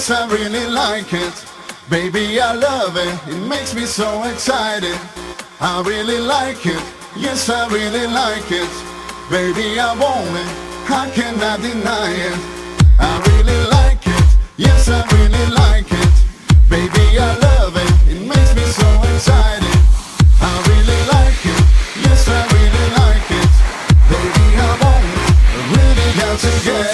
Yes, I really like it. Baby, I love it. It makes me so excited. I really like it. Yes, I really like it. Baby, I want it. I cannot deny it. I really like it. Yes, I really like it. Baby, I love it. It makes me so excited. I really like it. Yes, I really like it. Baby, I want it. I really got to get it.